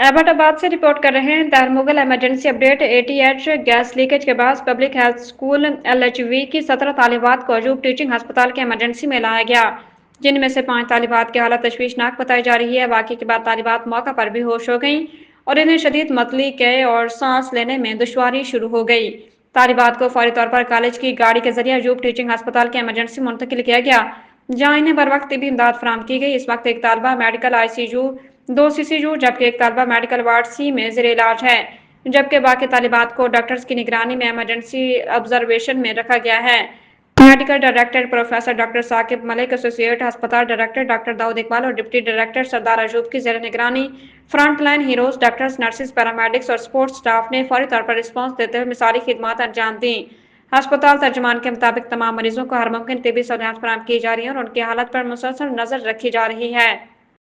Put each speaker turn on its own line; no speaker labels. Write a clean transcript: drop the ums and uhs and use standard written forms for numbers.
एबटाबाद से रिपोर्ट कर रहे हैं दारमुगल। Emergency update. एटीएच गैस लीकेज के बाद पब्लिक हेल्थ स्कूल एलएचवी की 17 तालिबात को अजूब टीचिंग अस्पताल के इमरजेंसी में लाया गया, जिनमें से 5 तालिबात की हालत तशवीशनाक बताई जा रही है। वाक़े के बाद तालिबात मौका पर भी होश हो गईं और इन्हें शदीद मतली के और सांस लेने में दुश्वारी शुरू हो गई। तालिबात को फौरी तौर पर कॉलेज की गाड़ी के जरिए अजूब टीचिंग अस्पताल के इमरजेंसी मुंतकिल किया गया, जहाँ इन्हें बर वक्त भी इमदाद फराहम की गई। इस वक्त एक तालबा मेडिकल ICU, 2 CCU जबकि एक तालबा मेडिकल वार्ड C में ज़ेरे इलाज है, जबकि बाकी तालिबात को डॉक्टर्स की निगरानी में इमरजेंसी ऑब्जर्वेशन में रखा गया है। Medical director professor doctor Saqib Malik, associate अस्पताल डायरेक्टर डॉक्टर दाऊद इकबाल और डिप्टी डायरेक्टर सरदार अजूब की ज़ेर निगरानी front line heroes doctors, nurses, paramedics और सपोर्ट स्टाफ ने फौरी तौर पर रिस्पॉन्स देते हुए मिसाली खिदमात अंजाम दी। अस्पताल तर्जुमान के मुताबिक तमाम मरीजों को हर मुमकिन तिब्बी सहूलियात फराहम की जा रही है और उनकी हालत पर मुसलसल नजर रखी जा रही है।